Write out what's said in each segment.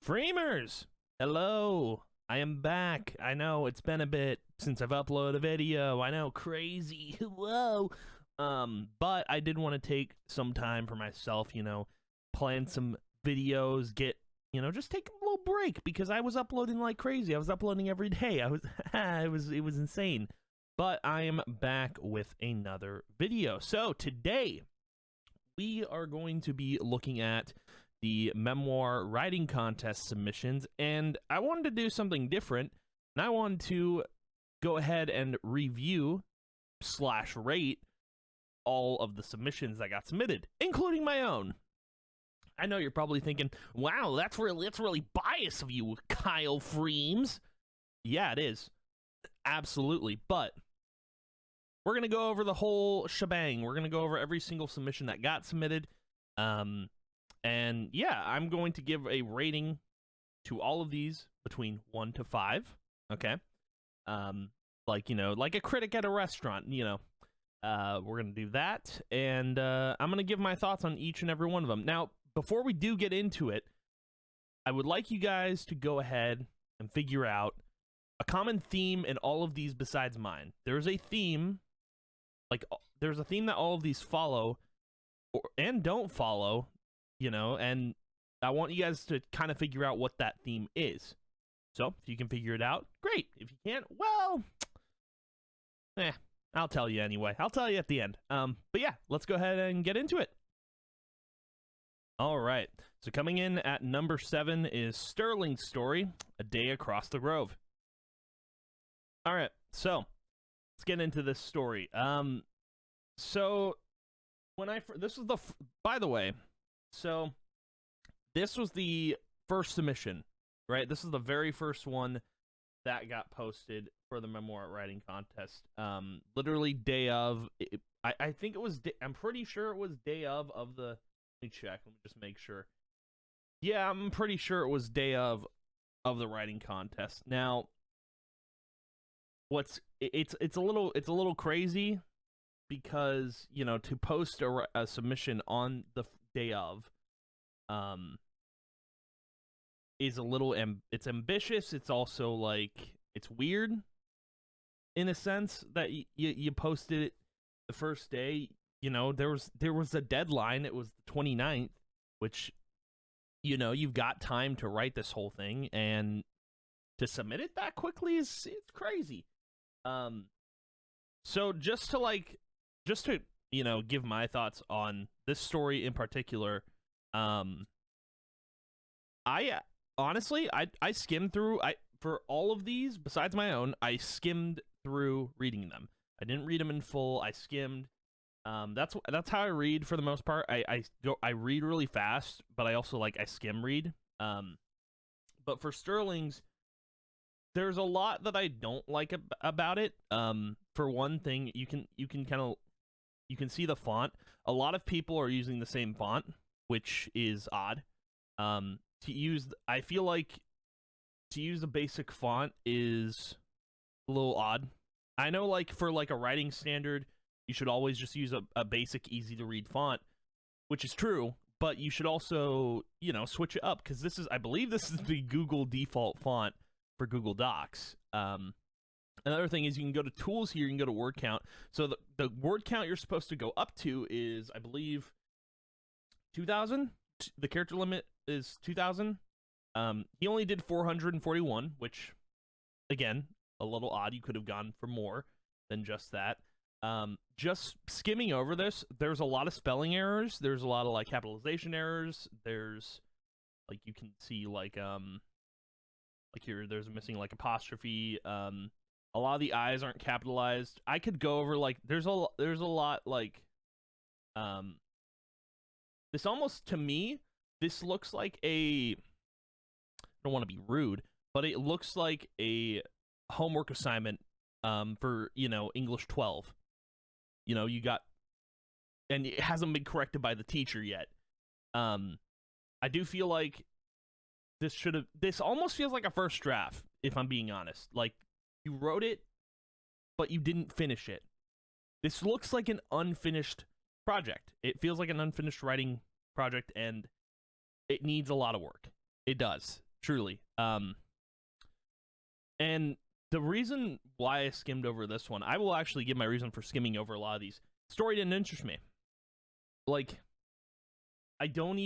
Freemers! Hello! I am back. I know it's been a bit since I've uploaded a video. I know, crazy. Whoa! But I did want to take some time for myself, plan some videos, just take a little break because I was uploading like crazy. I was uploading every day. It was insane. But I am back with another video. So today we are going to be looking at the Memoir writing contest submissions, and I wanted to do something different, and I wanted to go ahead and review / rate all of the submissions that got submitted, including my own. I know you're probably thinking, wow, that's really biased of you, Kyle Freems. Yeah, it is. Absolutely. But we're going to go over the whole shebang. We're going to go over every single submission that got submitted. And yeah, I'm going to give a rating to all of these between 1 to 5. Okay. Like a critic at a restaurant, we're going to do that. And I'm going to give my thoughts on each and every one of them. Now, before we do get into it, I would like you guys to go ahead and figure out a common theme in all of these besides mine. There's a theme, there's a theme that all of these follow and don't follow, and I want you guys to kind of figure out what that theme is. So, if you can figure it out, great. If you can't, well, I'll tell you anyway. I'll tell you at the end. But yeah, let's go ahead and get into it. All right. So coming in at number 7 is Sterling's story, A Day Across the Grove. All right. So, let's get into this story. So when this was by the way, so this was the first submission, right? This is the very first one that got posted for the Memoir writing contest. Literally day of, I think it was, I'm pretty sure it was day of the, let me check, let me just make sure. Yeah, I'm pretty sure it was day of the writing contest. Now, it's a little crazy because, to post a submission on the day of, is a little, it's ambitious. It's also like, it's weird in a sense that you posted it the first day. There was a deadline. It was the 29th, which, you've got time to write this whole thing, and to submit it that quickly it's crazy. So just to give my thoughts on this story in particular, I honestly I skimmed through, for all of these besides my own, I skimmed through reading them. I didn't read them in full. I skimmed. That's how I read for the most part. I read really fast, but I also I skim read. But for Sterling's, there's a lot that I don't like about it. For one thing, you can see the font. A lot of people are using the same font, which is odd. I feel like to use the basic font is a little odd. I know, for a writing standard, you should always just use a basic, easy to read font, which is true, but you should also, switch it up, because I believe this is the Google default font for Google Docs. Another thing is you can go to tools here, you can go to word count. So the word count you're supposed to go up to is, I believe, 2,000. The character limit is 2,000. He only did 441, which, again, a little odd. You could have gone for more than just that. Just skimming over this, there's a lot of spelling errors. There's a lot of capitalization errors. There's you can see here, there's a missing apostrophe. A lot of the I's aren't capitalized. I could go over there's a lot this almost, to me, this looks like I don't want to be rude, but it looks like a homework assignment for English 12. You got, and it hasn't been corrected by the teacher yet. I do feel like this almost feels like a first draft, if I'm being honest. You wrote it, but you didn't finish it. This looks like an unfinished project. It feels like an unfinished writing project, and it needs a lot of work. It does. truly. And the reason why I skimmed over this one, I will actually give my reason for skimming over a lot of these. Story didn't interest me. Like, I don't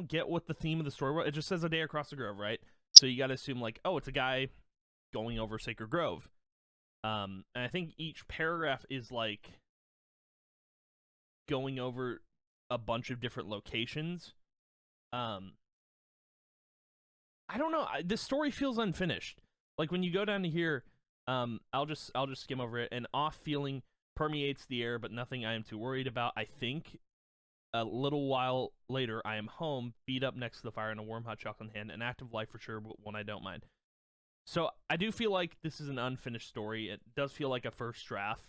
get what the theme of the story was. It just says A Day Across the Grove, right? So you gotta assume, like, oh, it's a guy going over Sacred Grove. And I think each paragraph is, like, going over a bunch of different locations. I don't know. This story feels unfinished. Like, when you go down to here, I'll just skim over it. An off feeling permeates the air, but nothing I am too worried about. I think a little while later, I am home, beat up next to the fire, and a warm hot chocolate in hand. An active life for sure, but one I don't mind. So I do feel like this is an unfinished story. It does feel like a first draft.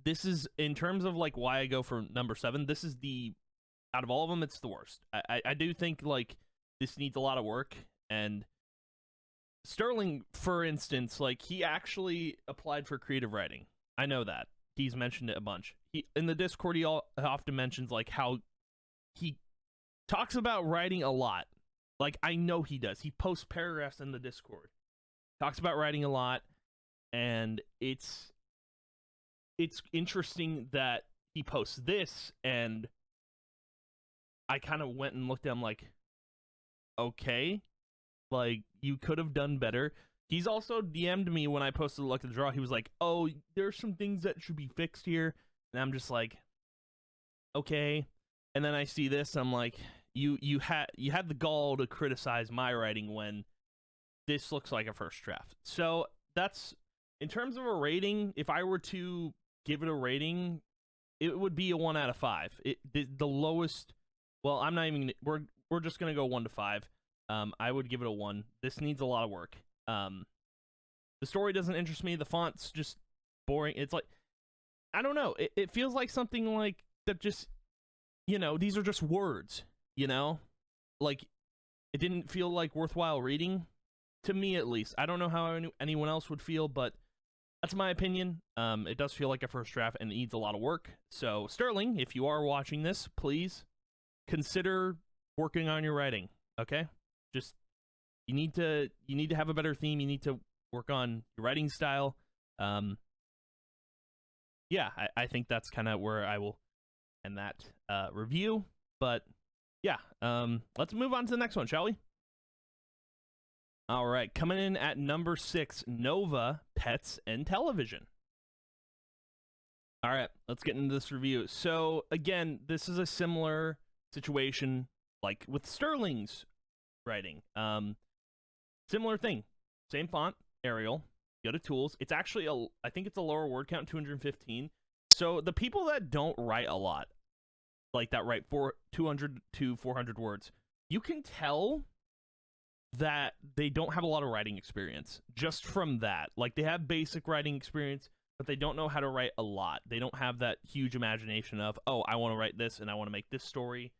This is, in terms of, like, why I go for number 7, this is out of all of them, it's the worst. I do think, like, this needs a lot of work, and Sterling, for instance, like, he actually applied for creative writing. I know that. He's mentioned it a bunch. In the Discord, he often mentions, like, how he talks about writing a lot. Like, I know he does. He posts paragraphs in the Discord. Talks about writing a lot, and it's interesting that he posts this, and I kind of went and looked at him like, okay, like, you could have done better. He's also DM'd me when I posted Luck of the Draw. He was like, oh, there's some things that should be fixed here. And I'm just like, okay. And then I see this, I'm like, you had the gall to criticize my writing when this looks like a first draft. So that's, in terms of a rating, if I were to give it a rating, it would be a 1 out of 5. The lowest, well, I'm not even, we're just gonna go 1 to 5. I would give it a 1. This needs a lot of work. The story doesn't interest me. The font's just boring. It's like, I don't know. It feels like something like that. Just, you know, these are just words. You know, like, it didn't feel like worthwhile reading to me, at least. I don't know how anyone else would feel, but that's my opinion. It does feel like a first draft and it needs a lot of work. So, Sterling, if you are watching this, please consider working on your writing. Okay, just you need to have a better theme. You need to work on your writing style. Yeah, I think that's kind of where I will end that review. But yeah, let's move on to the next one, shall we? All right, coming in at number 6, Nova, Pets and Television. All right, let's get into this review. So again, this is a similar situation like with Sterling's writing. Similar thing, same font, Arial. Go to tools. It's actually I think it's a lower word count, 215. So the people that don't write a lot, like that write 200 to 400 words, you can tell that they don't have a lot of writing experience just from that. Like, they have basic writing experience, but they don't know how to write a lot. They don't have that huge imagination of, oh, I want to write this and I want to make this story.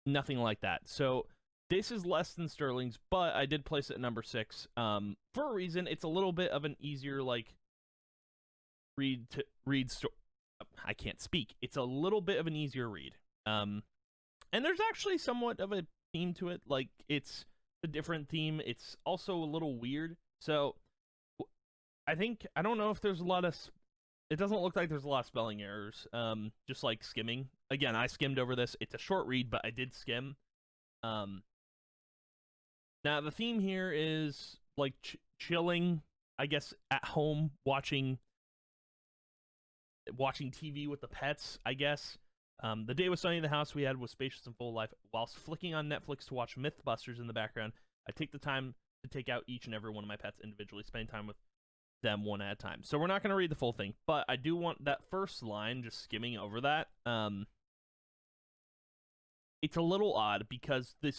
Nothing like that. So this is less than Sterling's, but I did place it at number 6 for a reason. It's a little bit of an easier, like, I can't speak. It's a little bit of an easier read. And there's actually somewhat of a theme to it. Like, it's a different theme. It's also a little weird. So I don't know if there's a lot of, it doesn't look like there's a lot of spelling errors. Just like skimming. Again, I skimmed over this. It's a short read, but I did skim. Now the theme here is like chilling, I guess, at home, watching TV with the pets, I guess. The day was sunny, the house we had was spacious and full of life. Whilst flicking on Netflix to watch Mythbusters in the background, I take the time to take out each and every one of my pets individually, spending time with them one at a time. So we're not going to read the full thing, but I do want that first line, just skimming over that. It's a little odd because the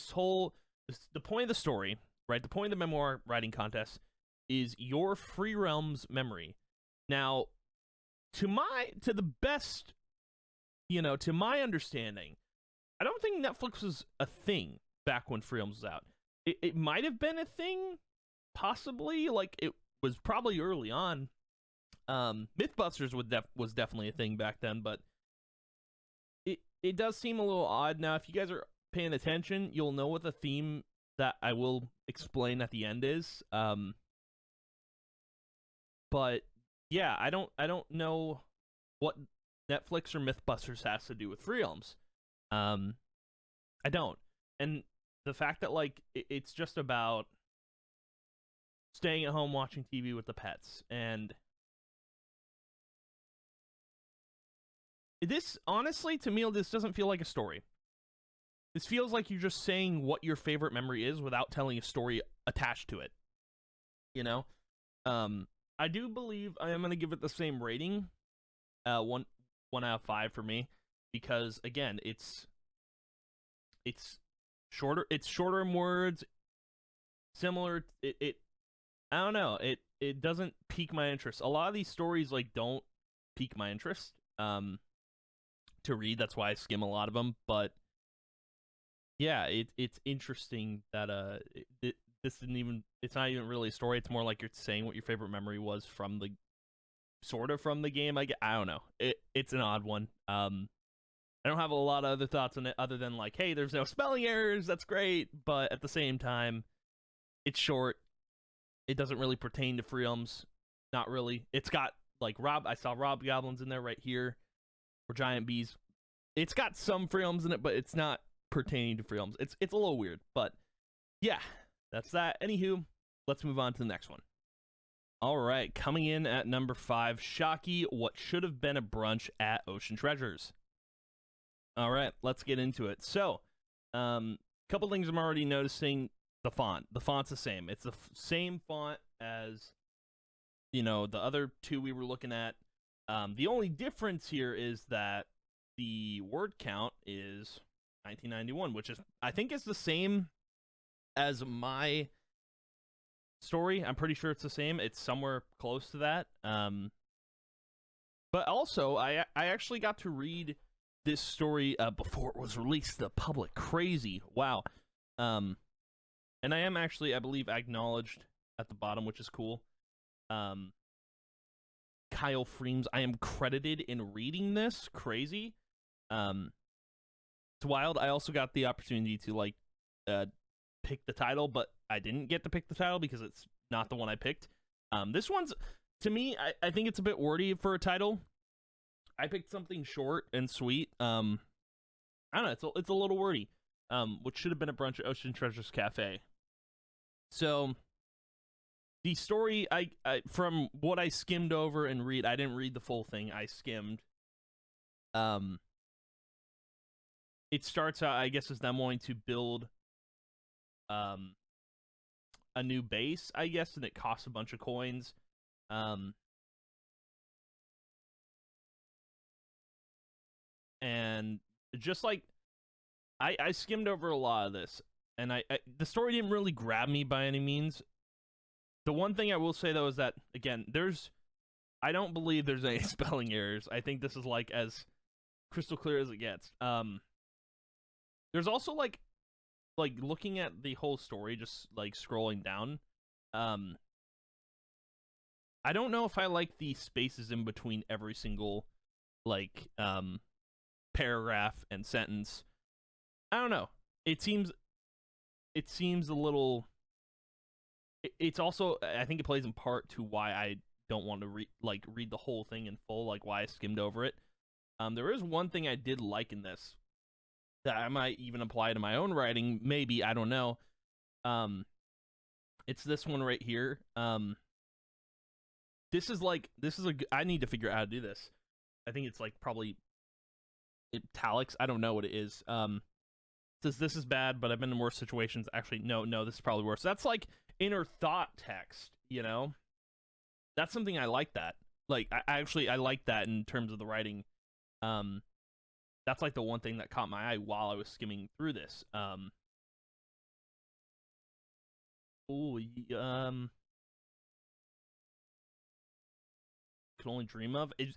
point of the story, right? The point of the memoir writing contest is your free realm's memory. Now, to the best, to my understanding, I don't think Netflix was a thing back when Freems was out. It might have been a thing, possibly. Like, it was probably early on. Mythbusters was definitely a thing back then, but it does seem a little odd. Now, if you guys are paying attention, you'll know what the theme that I will explain at the end is. But yeah, I don't know what Netflix or MythBusters has to do with Freems. I don't. And the fact that like it's just about staying at home watching TV with the pets, and this honestly to me this doesn't feel like a story. This feels like you're just saying what your favorite memory is without telling a story attached to it. You know? I do believe I am going to give it the same rating. 1 out of 5 for me, because again, it's shorter in words, similar it I don't know, it doesn't pique my interest. A lot of these stories like don't pique my interest to read. That's why I skim a lot of them, but yeah, it's interesting that this isn't even, it's not even really a story. It's more like you're saying what your favorite memory was from the from the game. I don't know. It's an odd one. I don't have a lot of other thoughts on it other than like, hey, there's no spelling errors. That's great, but at the same time, it's short. It doesn't really pertain to Freems. Not really. It's got like I saw Rob Goblins in there right here, or giant bees. It's got some Freems in it, but it's not pertaining to Freems. It's a little weird, but yeah, that's that. Anywho, let's move on to the next one. All right, coming in at number 5, Shocky, What Should Have Been a Brunch at Ocean Treasures. All right, let's get into it. So, couple things I'm already noticing. The font. The font's the same. It's the same font as, you know, the other two we were looking at. The only difference here is that the word count is 1991, which is, I think, is the same as my story. I'm pretty sure it's the same. It's somewhere close to that. But also, I actually got to read this story before it was released to the public. Crazy. Wow. And I am actually, I believe, acknowledged at the bottom, which is cool. Kyle Freems, I am credited in reading this. Crazy. It's wild. I also got the opportunity to like pick the title, but I didn't get to pick the title because it's not the one I picked. This one's, to me, I think it's a bit wordy for a title. I picked something short and sweet. I don't know, it's a little wordy. Which should have been a brunch at Ocean Treasures Cafe. So the story, I from what I skimmed over and read, I didn't read the full thing. I skimmed. It starts out, I guess, as them wanting to build a new base, I guess, and it costs a bunch of coins. And just like I skimmed over a lot of this, and the story didn't really grab me by any means. The one thing I will say though is that, again, I don't believe there's any spelling errors. I think this is like as crystal clear as it gets. There's also like looking at the whole story, just like scrolling down. I don't know if I like the spaces in between every single like paragraph and sentence. I don't know. It seems a little. It's also, I think it plays in part to why I don't want to read the whole thing in full, like why I skimmed over it. There is one thing I did like in this that I might even apply to my own writing. Maybe, I don't know. It's this one right here. This is I need to figure out how to do this. I think it's like probably italics. I don't know what it is. Says this is bad, but I've been in worse situations. Actually, no, this is probably worse. That's like inner thought text, you know? That's something I like that. Like, I like that in terms of the writing. That's like the one thing that caught my eye while I was skimming through this. Can only dream of. It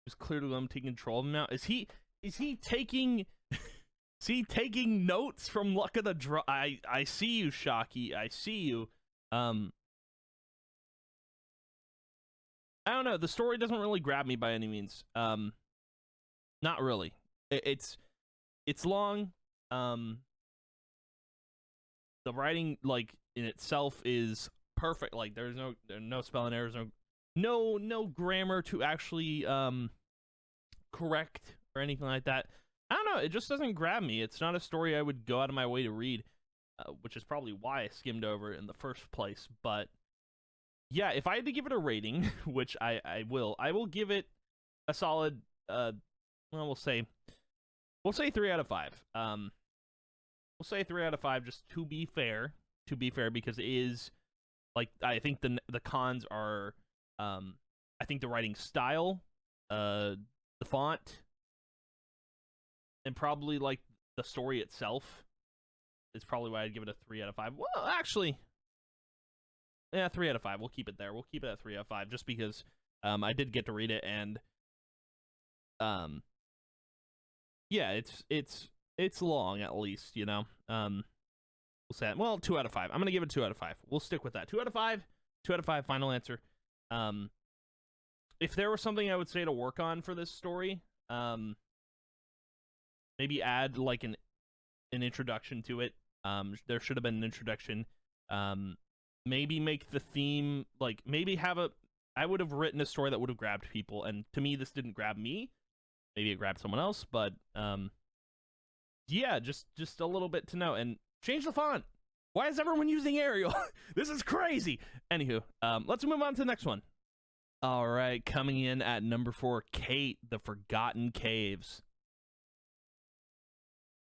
was clear to them taking control of him now. Is he taking is he taking notes from Luck of the Draw? I see you, Shocky. I see you. I don't know. The story doesn't really grab me by any means. Not really. It's it's long. The writing, like, in itself is perfect. Like, there's no spelling errors, no grammar to actually correct or anything like that. I don't know. It just doesn't grab me. It's not a story I would go out of my way to read, which is probably why I skimmed over it in the first place. But yeah, if I had to give it a rating, which I will give it a solid. Well, we'll say 3 out of 5. We'll say 3 out of 5 just to be fair. To be fair, because it is, like, I think the cons are, I think the writing style, the font, and probably like the story itself is probably why I'd give it a 3 out of 5. Well, actually, yeah, 3 out of 5. We'll keep it there. We'll keep it at 3 out of 5 just because I did get to read it, and yeah, it's long, at least, you know. We'll say it. Well, 2 out of 5. I'm gonna give it 2 out of 5. We'll stick with that. 2 out of 5. 2 out of 5. Final answer. If there was something I would say to work on for this story, maybe add like an introduction to it. There should have been an introduction. Maybe make the theme, like, maybe have a. I would have written a story that would have grabbed people, and to me, this didn't grab me. Maybe it grabbed someone else, but yeah, just a little bit to know. And change the font. Why is everyone using Arial? This is crazy. Anywho, let's move on to the next one. All right, coming in at number 4, Kate, The Forgotten Caves.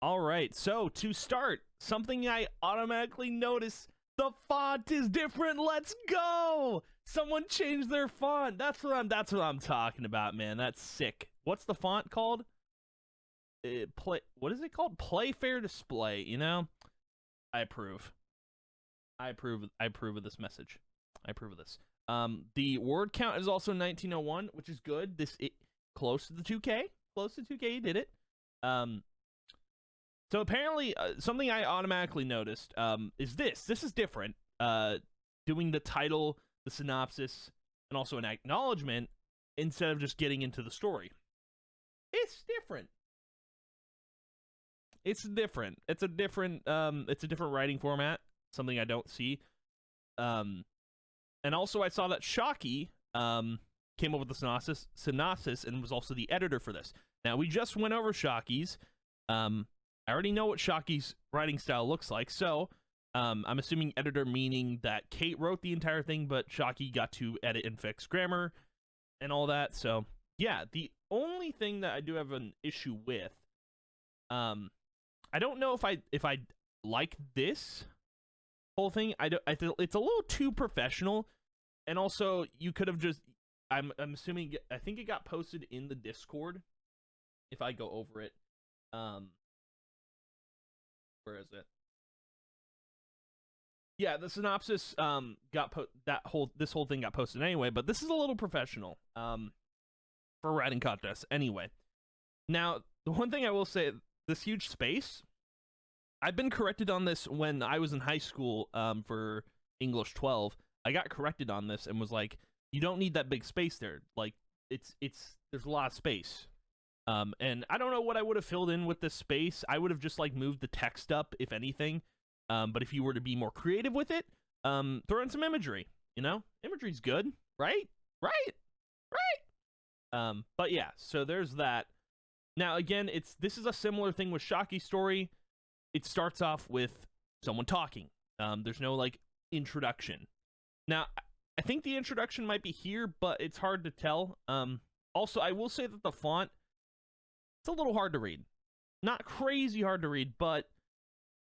All right, so to start, something I automatically notice, the font is different. Let's go. Someone changed their font. That's what I'm talking about, man. That's sick. What's the font called? What is it called? Playfair Display, you know? I approve. I approve of this message. I approve of this. The word count is also 1901, which is good. Close to the 2K. Close to 2K, you did it. So apparently, something I automatically noticed is this. This is different. Doing the title, the synopsis, and also an acknowledgement instead of just getting into the story. It's different. It's different. It's a different writing format. Something I don't see. And also I saw that Shocky came up with the synopsis and was also the editor for this. Now, we just went over Shocky's. I already know what Shocky's writing style looks like, so I'm assuming editor meaning that Kate wrote the entire thing, but Shocky got to edit and fix grammar and all that. So yeah, the only thing that I do have an issue with, I don't know if I like this whole thing. I feel it's a little too professional, and also you could have just. I'm assuming. I think it got posted in the Discord. If I go over it, where is it? Yeah, the synopsis this whole thing got posted anyway, but this is a little professional for writing contests anyway. Now, the one thing I will say, this huge space, I've been corrected on this when I was in high school for English 12. I got corrected on this and was like, you don't need that big space there. Like, there's a lot of space. And I don't know what I would have filled in with this space. I would have just like moved the text up, if anything. But if you were to be more creative with it, throw in some imagery. You know, imagery's good, right? But yeah, so there's that. Now again, this is a similar thing with Shocky's story. It starts off with someone talking. There's no like introduction. Now, I think the introduction might be here, but it's hard to tell. Also, I will say that the font, it's a little hard to read. Not crazy hard to read, but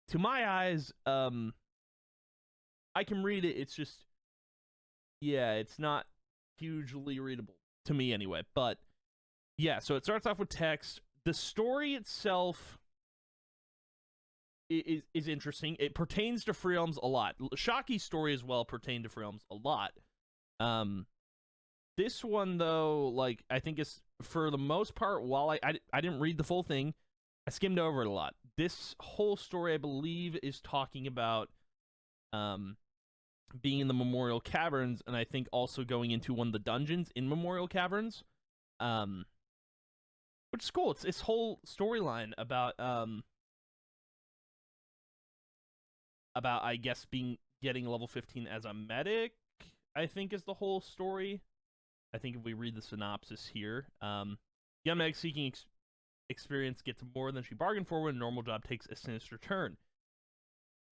to my eyes, I can read it. It's just, yeah, it's not hugely readable to me anyway. But yeah, so it starts off with text. The story itself is interesting. It pertains to Freems a lot. Shocky's story as well pertained to Freems a lot. This one though, like, I think is, for the most part, while I didn't read the full thing, I skimmed over it a lot. This whole story, I believe, is talking about being in the Memorial Caverns, and I think also going into one of the dungeons in Memorial Caverns. which is cool. It's this whole storyline about I guess getting level 15 as a medic, I think is the whole story. I think if we read the synopsis here, young medic seeking experience gets more than she bargained for when a normal job takes a sinister turn.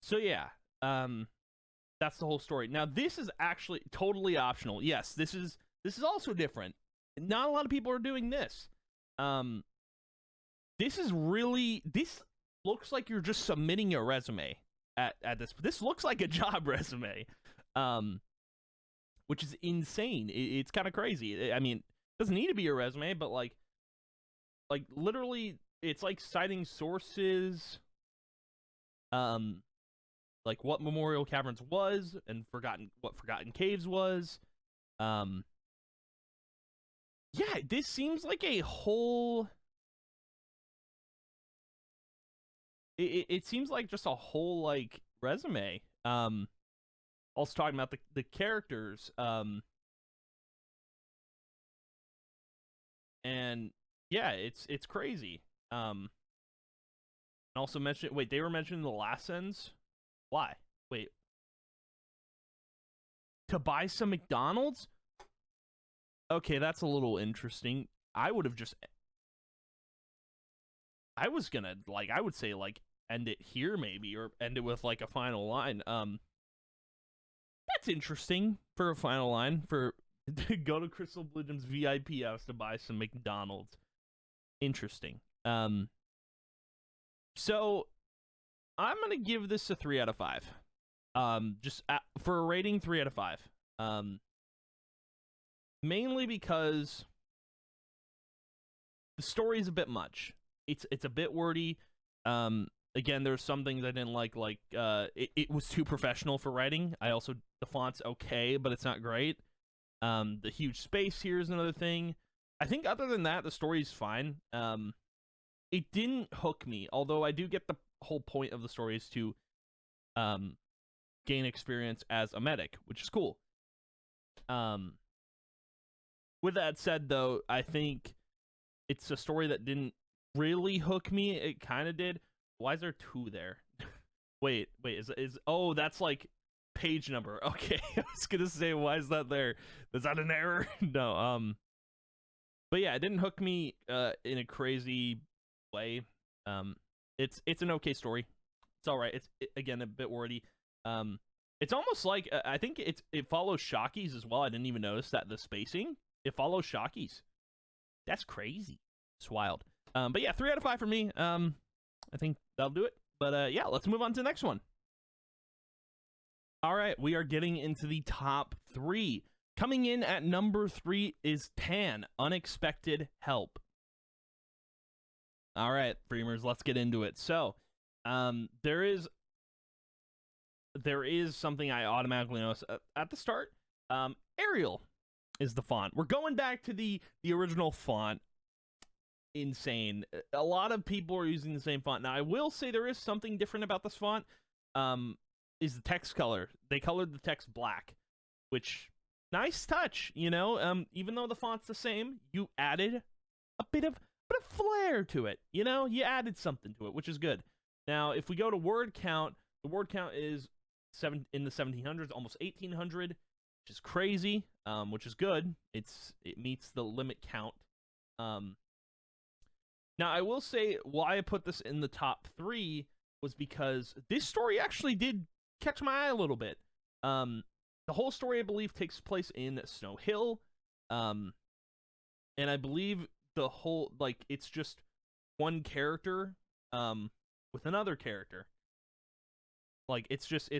So yeah, that's the whole story. Now this is actually totally optional. Yes, this is also different. Not a lot of people are doing this. This looks like you're just submitting your resume at this. This looks like a job resume, which is insane. It's kind of crazy. I mean, it doesn't need to be a resume, but like literally, it's like citing sources, like what Memorial Caverns was and what Forgotten Caves was. Yeah, this seems like a whole. It seems like just a whole like resume. Also talking about the characters. And yeah, it's crazy. And also mention. Wait, they were mentioned in the last sentence. Why? Wait. To buy some McDonald's? Okay, that's a little interesting. I would have just. I was gonna like. I would say like end it here maybe, or end it with like a final line. That's interesting for a final line for to go to Crystal Blue Gem's VIP house to buy some McDonald's. Interesting. So I'm gonna give this a 3 out of 5. For a rating, 3 out of 5. Mainly because the story is a bit much. It's a bit wordy. Again, there's some things I didn't like it was too professional for writing. The font's okay, but it's not great. The huge space here is another thing. I think other than that, the story's fine. It didn't hook me, although I do get the whole point of the story is to gain experience as a medic, which is cool. With that said, though, I think it's a story that didn't really hook me. It kind of did. Why is there 2 there? wait, is oh, that's like page number. Okay, I was gonna say, why is that there? Is that an error? No. But yeah, it didn't hook me in a crazy way. It's an okay story. It's all right. Again a bit wordy. It's almost like I think it follows Shocky's as well. I didn't even notice that the spacing. It follows Shocky's. That's crazy. It's wild. But yeah, 3 out of 5 for me. I think that'll do it. But yeah, let's move on to the next one. All right, we are getting into the top 3. Coming in at number 3 is Tan, Unexpected Help. All right, Freemers, let's get into it. So, there is something I automatically notice at the start. Arial is the font. We're going back to the original font. Insane. A lot of people are using the same font. Now, I will say there is something different about this font. Is the text color. They colored the text black, which nice touch, you know. Even though the font's the same, you added a bit of flair to it. You know, you added something to it, which is good. Now, if we go to word count, the word count is in the 1700s, almost 1800, which is crazy. Which is good. It meets the limit count. Now, I will say why I put this in the top 3 was because this story actually did catch my eye a little bit. The whole story, I believe, takes place in Snow Hill. And I believe the whole, like, it's just one character with another character. Like, it's this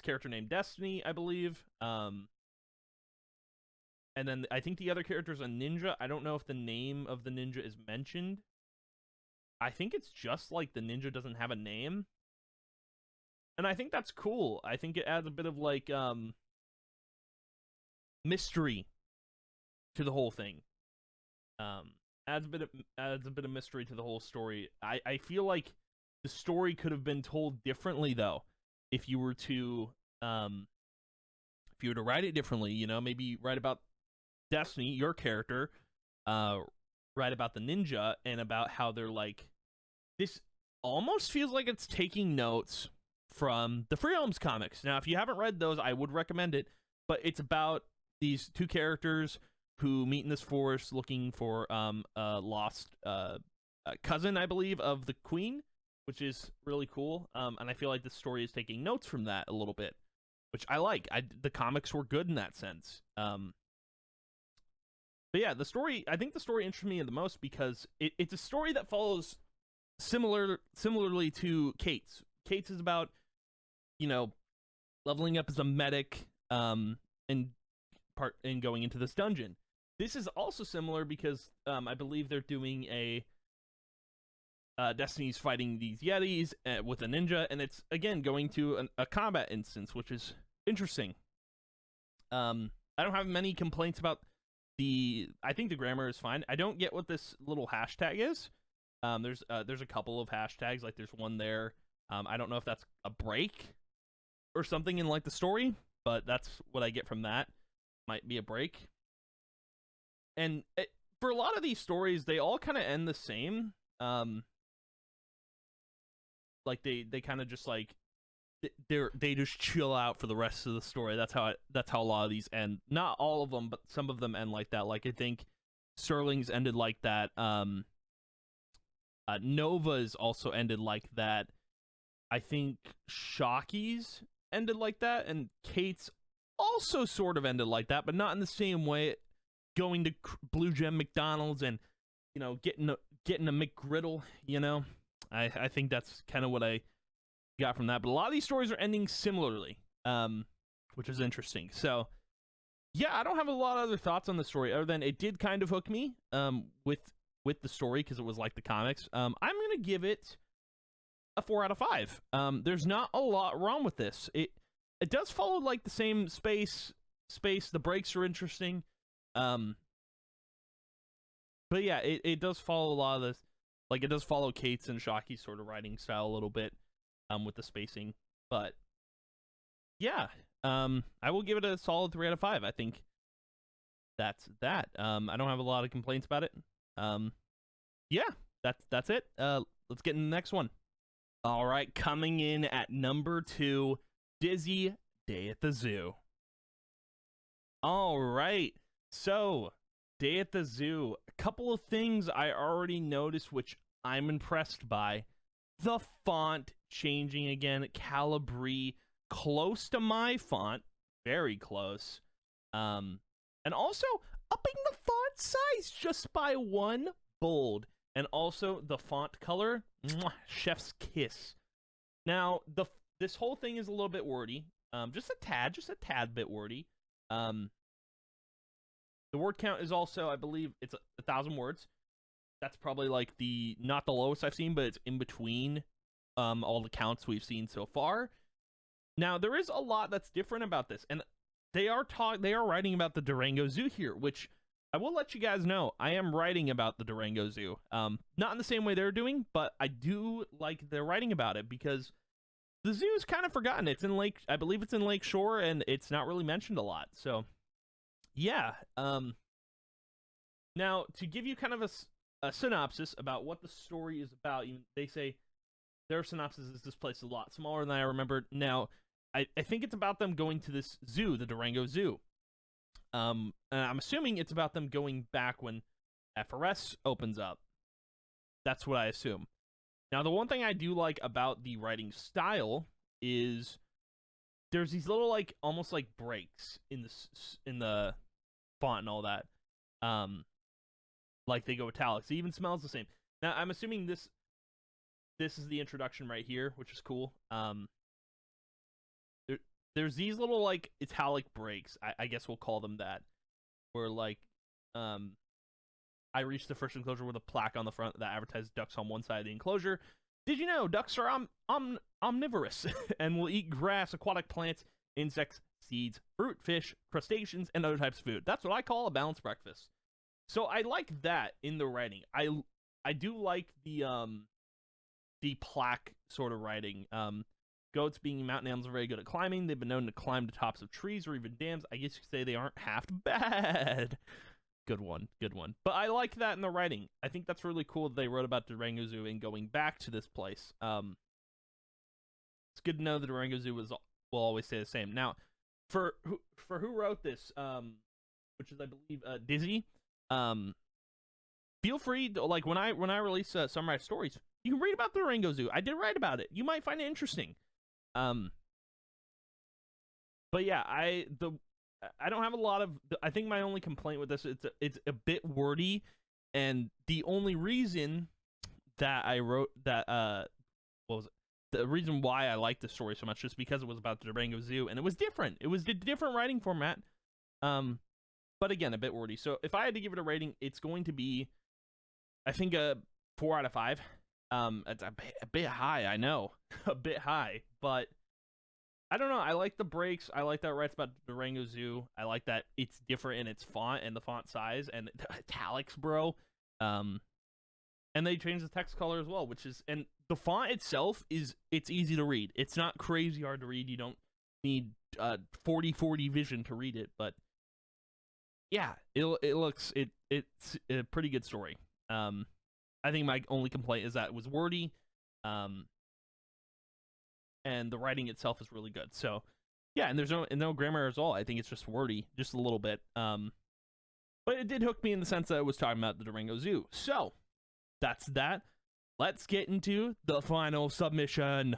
character named Destiny, I believe. And then I think the other character is a ninja. I don't know if the name of the ninja is mentioned. I think it's just like the ninja doesn't have a name. And I think that's cool. I think it adds a bit of like mystery to the whole thing. Adds a bit of mystery to the whole story. I feel like the story could have been told differently though, if you were to write it differently, you know, maybe write about Destiny, your character, write about the ninja and about how they're like, this almost feels like it's taking notes from the Freems comics. Now, if you haven't read those, I would recommend it, but it's about these two characters who meet in this forest looking for a lost cousin, I believe, of the queen, which is really cool. And I feel like the story is taking notes from that a little bit, which I like. The comics were good in that sense. But yeah, I think the story interests me the most because it's a story that follows similarly to Kate's. Kate's is about, leveling up as a medic, and going into this dungeon. This is also similar because I believe they're doing a Destiny's fighting these Yetis with a ninja, and it's again going to a combat instance, which is interesting. I don't have many complaints about I think the grammar is fine. I don't get what this little hashtag is. There's a couple of hashtags, like there's one there. I don't know if that's a break or something in like the story, but that's what I get from that. Might be a break. And for a lot of these stories, they all kind of end the same. Like they kind of just like they just chill out for the rest of the story. That's how a lot of these end. Not all of them, but some of them end like that. Like I think Sterling's ended like that. Nova's also ended like that. I think Shocky's ended like that, and Kate's also sort of ended like that, but not in the same way. Going to Blue Gem McDonald's and getting a McGriddle. I think that's kind of what I got from that. But a lot of these stories are ending similarly, which is interesting. So yeah, I don't have a lot of other thoughts on the story other than it did kind of hook me with the story because it was like the comics. I'm gonna give it a 4 out of 5. There's not a lot wrong with this. It does follow like the same space. The breaks are interesting. But yeah, it does follow a lot of this. Like it does follow Kate's and Shocky's sort of writing style a little bit, with the spacing. But yeah, I will give it a solid 3 out of 5. I think that's that. I don't have a lot of complaints about it. Yeah, that's it. Let's get in the next one. All right, coming in at number 2, Dizzy Day at the Zoo. All right, so Day at the Zoo. A couple of things I already noticed, which I'm impressed by. The font changing again, Calibri, close to my font, very close. And also upping the font size just by 1 bold. And also the font color, chef's kiss. Now, this whole thing is a little bit wordy. Just a tad bit wordy. The word count is also, I believe, it's 1,000 words. That's probably like not the lowest I've seen, but it's in between all the counts we've seen so far. Now, there is a lot that's different about this, and they are writing about the Durango Zoo here, which I will let you guys know. I am writing about the Durango Zoo. Not in the same way they're doing, but I do like they're writing about it because the zoo is kind of forgotten. It's in I believe it's in Lake Shore, and it's not really mentioned a lot. So, yeah. Now, to give you kind of a synopsis about what the story is about, they say their synopsis is this place is a lot smaller than I remembered. Now, I think it's about them going to this zoo, the Durango Zoo. And I'm assuming it's about them going back when FRS opens up. That's what I assume. Now, the one thing I do like about the writing style is there's these little almost like breaks in the font and all that. Like they go italics. It even smells the same. Now, I'm assuming this is the introduction right here, which is cool. There's these little italic breaks. I guess we'll call them that. Where I reached the first enclosure with a plaque on the front that advertised ducks on one side of the enclosure. Did you know ducks are omnivorous and will eat grass, aquatic plants, insects, seeds, fruit, fish, crustaceans, and other types of food? That's what I call a balanced breakfast. So I like that in the writing. I do like the plaque sort of writing. Goats, being mountain animals, are very good at climbing. They've been known to climb the tops of trees or even dams. I guess you could say they aren't half bad. Good one, good one. But I like that in the writing. I think that's really cool that they wrote about Durango Zoo and going back to this place. It's good to know that Durango Zoo will always stay the same. Now, for who wrote this, which is I believe Dizzy, feel free to, like, when I release Summarize Stories, you can read about the Durango Zoo. I did write about it. You might find it interesting. But yeah, I don't have a lot of. I think my only complaint with this, it's a bit wordy, and the only reason that I wrote that what was it? The reason why I liked the story so much just because it was about the Durango Zoo and it was different. It was a different writing format. But again, a bit wordy. So if I had to give it a rating, it's going to be, I think, a 4 out of 5. It's a bit high, I know, a bit high, but I don't know. I like the breaks. I like that it writes about the Durango Zoo. I like that it's different in its font and the font size and the italics, bro. And they changed the text color as well, which is, and the font itself it's easy to read. It's not crazy hard to read. You don't need 40/40 vision to read it, but yeah, it's a pretty good story. I think my only complaint is that it was wordy, and the writing itself is really good. So yeah, and there's no grammar errors at all. I think it's just wordy, just a little bit. But it did hook me in the sense that it was talking about the Durango Zoo. So that's that. Let's get into the final submission.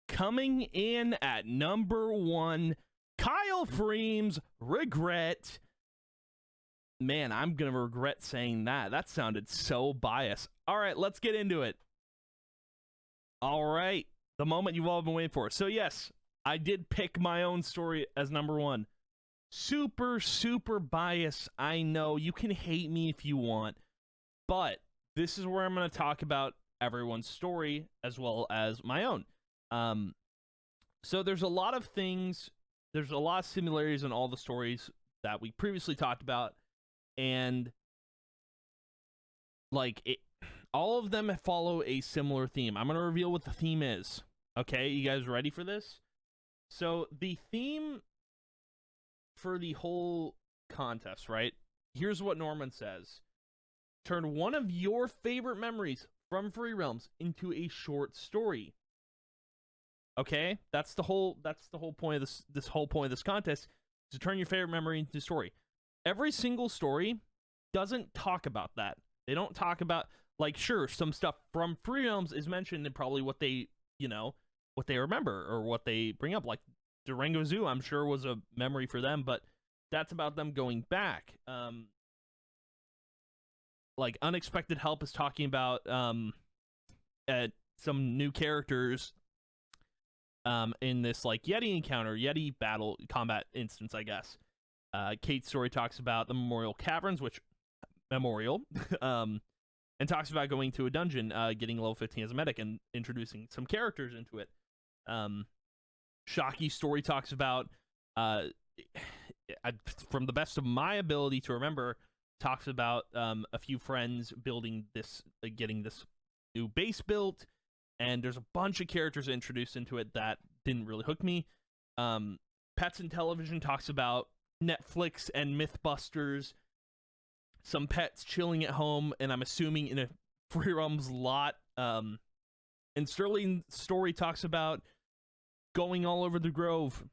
Coming in at number 1, Kyle Freems, Regret. Man, I'm going to regret saying that. That sounded so biased. All right, let's get into it. All right, the moment you've all been waiting for. So yes, I did pick my own story as number 1. Super, super biased. I know. You can hate me if you want. But this is where I'm going to talk about everyone's story as well as my own. So there's a lot of things, there's a lot of similarities in all the stories that we previously talked about, and like all of them follow a similar theme. I'm going to reveal what the theme is. Okay, you guys ready for this? So the theme for the whole contest, right? Here's what Norman says. Turn one of your favorite memories from Free Realms into a short story. Okay, that's the whole point of this whole point of this contest, to turn your favorite memory into a story. Every single story doesn't talk about that. They don't talk about, like, sure, some stuff from Free Realms is mentioned in probably what they, what they remember or what they bring up. Like Durango Zoo, I'm sure was a memory for them, but that's about them going back. Like Unexpected Help is talking about some new characters in this like Yeti encounter, Yeti battle combat instance, I guess. Kate's story talks about the Memorial Caverns, which and talks about going to a dungeon, getting level 15 as a medic, and introducing some characters into it. Shocky's story talks about, from the best of my ability to remember, talks about a few friends building this, getting this new base built, and there's a bunch of characters introduced into it that didn't really hook me. Pets and Television talks about Netflix and Mythbusters, some pets chilling at home, and I'm assuming in a Free Realms lot. And Sterling's story talks about going all over the Grove,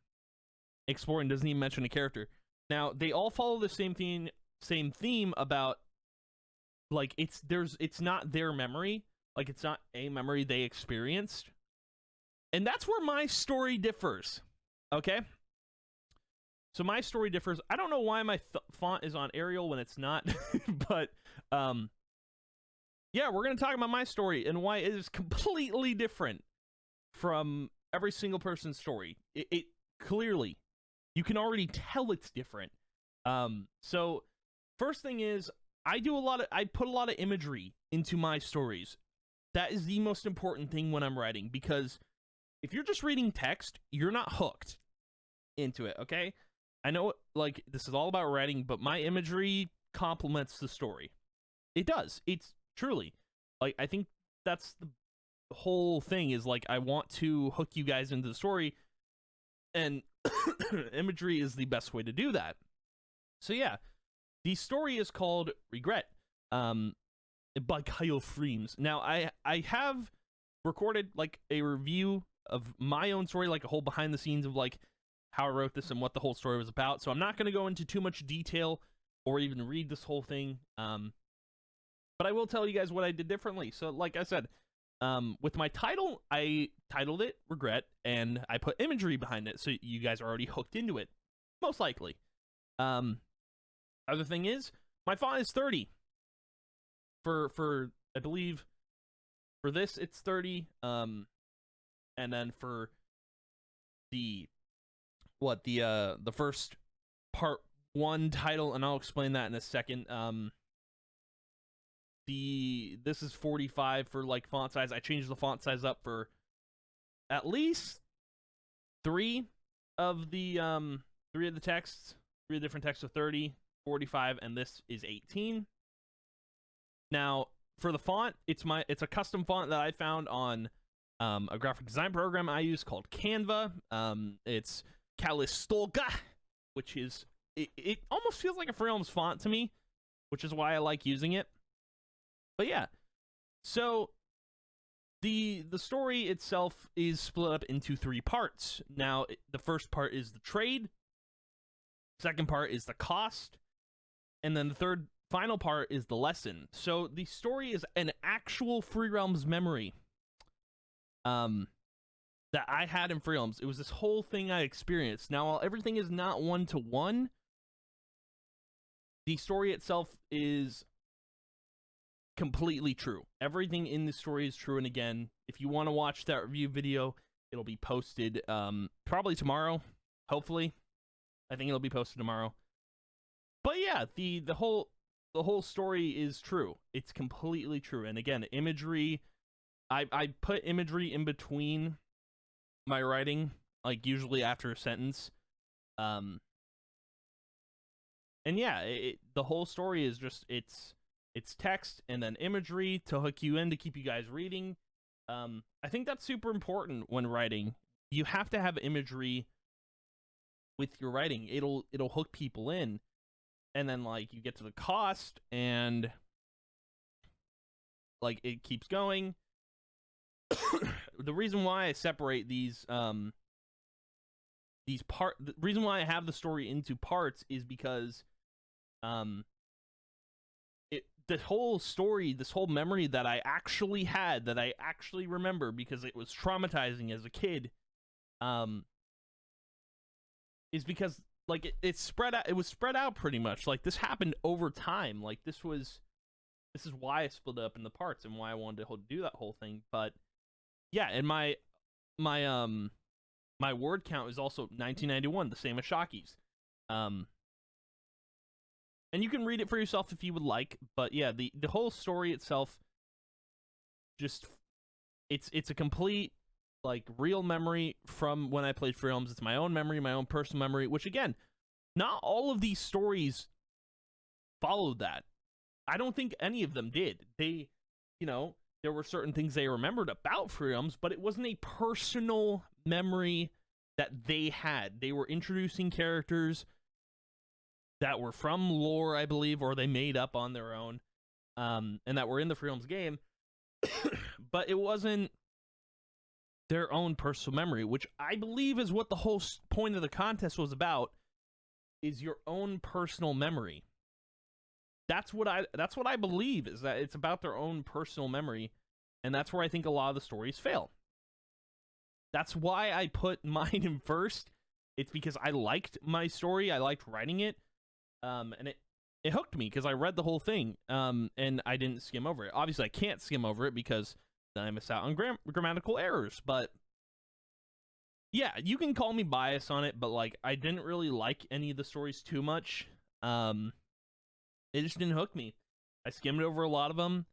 exploring, doesn't even mention a character. Now, they all follow the same theme about, like, it's not their memory, like it's not a memory they experienced, and that's where my story differs. Okay, so my story differs. I don't know why my font is on Arial when it's not, but yeah, we're gonna talk about my story and why it is completely different from every single person's story. It clearly, you can already tell it's different. So first thing is, I put a lot of imagery into my stories. That is the most important thing when I'm writing, because if you're just reading text, you're not hooked into it, okay? I know, like, this is all about writing, but my imagery complements the story. It does. It's truly, like, I think that's the whole thing, is, like, I want to hook you guys into the story, and imagery is the best way to do that. So, yeah. The story is called Regret, by Kyle Freems. Now, I have recorded like a review of my own story, like a whole behind the scenes of like how I wrote this and what the whole story was about. So I'm not going to go into too much detail or even read this whole thing. But I will tell you guys what I did differently. So like I said, with my title, I titled it Regret, and I put imagery behind it, so you guys are already hooked into it, most likely. Other thing is, my font is 30. For I believe for this it's 30. And then for the first part 1 title, and I'll explain that in a second. This is 45 for like font size. I changed the font size up for at least 3 of the texts. 3 different texts are 30, 45, and this is 18. Now, for the font, it's a custom font that I found on a graphic design program I use called Canva. It's Calistolka, which is it almost feels like a Freems font to me, which is why I like using it. But yeah, so the story itself is split up into 3 parts. Now, the first part is the trade, second part is the cost, and then the third final part is the lesson. So the story is an actual Free Realms memory that I had in Free Realms. It was this whole thing I experienced. Now, while everything is not one-to-one, the story itself is completely true. Everything in the story is true. And again, if you want to watch that review video, it'll be posted probably tomorrow, hopefully. I think it'll be posted tomorrow. But yeah, the whole story is true. It's completely true. And again, imagery, I put imagery in between my writing, like usually after a sentence. And yeah, the whole story is just it's text and then imagery to hook you in, to keep you guys reading. I think that's super important when writing. You have to have imagery with your writing. It'll hook people in. And then like you get to the cost and like it keeps going. The reason why I separate the reason why I have the story into parts is because the whole story, this whole memory that I actually had, that I actually remember because it was traumatizing as a kid, is because like it's spread out. It was spread out pretty much. Like this happened over time. Like this is why I split it up in the parts and why I wanted to do that whole thing. But yeah, and my word count is also 1991, the same as Shocky's. And you can read it for yourself if you would like, but yeah, the whole story itself, just it's a complete like real memory from when I played Freems. It's my own memory, my own personal memory, which again, not all of these stories followed that. I don't think any of them did. They, there were certain things they remembered about Freems, but it wasn't a personal memory that they had. They were introducing characters that were from lore, I believe, or they made up on their own, and that were in the Freems game, but it wasn't their own personal memory, which I believe is what the whole point of the contest was about, is your own personal memory. That's what I believe, is that it's about their own personal memory, and that's where I think a lot of the stories fail. That's why I put mine in first. It's because I liked my story, I liked writing it, and it hooked me because I read the whole thing, and I didn't skim over it. Obviously, I can't skim over it because then I miss out on grammatical errors, but yeah, you can call me biased on it, but like I didn't really like any of the stories too much. It just didn't hook me. I skimmed over a lot of them,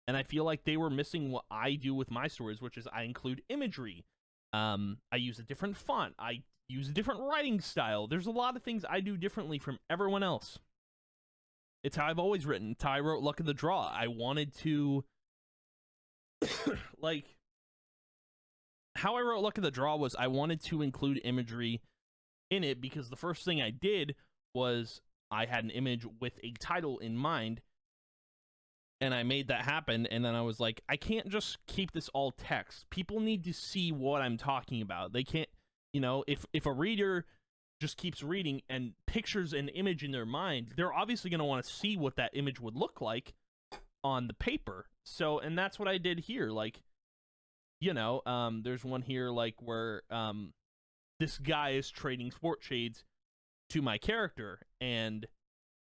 and I feel like they were missing what I do with my stories, which is I include imagery. I use a different font. I use a different writing style. There's a lot of things I do differently from everyone else. It's how I've always written. It's how I wrote Luck of the Draw. I wanted to like, how I wrote Luck of the Draw was I wanted to include imagery in it because the first thing I did was I had an image with a title in mind, and I made that happen. And then I was like, I can't just keep this all text. People need to see what I'm talking about. They can't, you know, if a reader just keeps reading and pictures an image in their mind, they're obviously going to want to see what that image would look like on the paper. So, and that's what I did here. Like, you know, there's one here like where this guy is trading sport shades to my character, and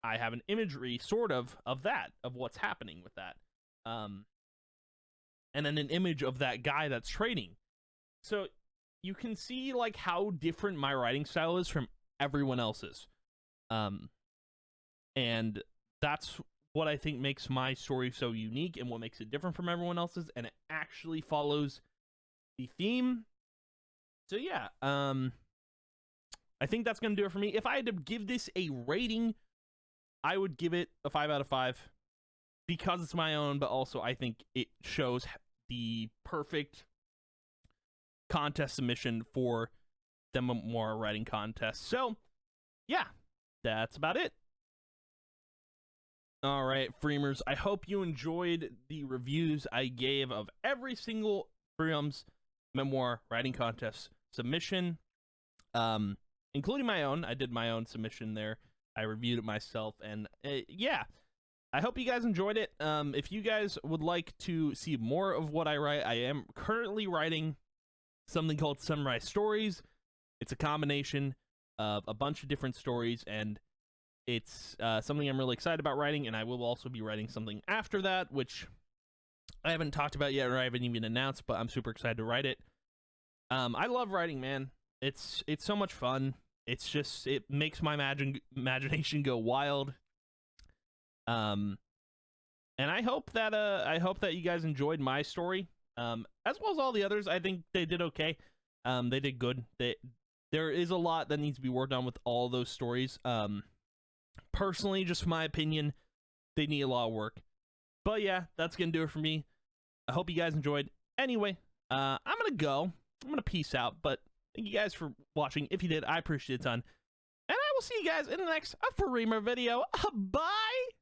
I have an imagery sort of that, of what's happening with that, and then an image of that guy that's trading. So you can see like how different my writing style is from everyone else's, and that's what I think makes my story so unique and what makes it different from everyone else's, and it actually follows the theme. So yeah, I think that's gonna do it for me. If I had to give this a rating, I would give it a 5 out of 5 because it's my own, but also I think it shows the perfect contest submission for the Memoir writing contest. So yeah, that's about it. All right, Freemers, I hope you enjoyed the reviews I gave of every single Freems Memoir writing contest submission, including my own. I did my own submission there. I reviewed it myself, and yeah, I hope you guys enjoyed it. If you guys would like to see more of what I write, I am currently writing something called Samurai Stories. It's a combination of a bunch of different stories, and it's something I'm really excited about writing, and I will also be writing something after that, which I haven't talked about yet, or I haven't even announced, but I'm super excited to write it. I love writing, man. It's so much fun. It's just, it makes my imagination go wild. And I hope that you guys enjoyed my story, as well as all the others. I think they did okay. They did good. There is a lot that needs to be worked on with all those stories. Personally, just my opinion, they need a lot of work. But yeah, that's gonna do it for me. I hope you guys enjoyed. Anyway, I'm gonna go. I'm gonna peace out. But thank you guys for watching. If you did, I appreciate it a ton. And I will see you guys in the next Freemer video. Bye!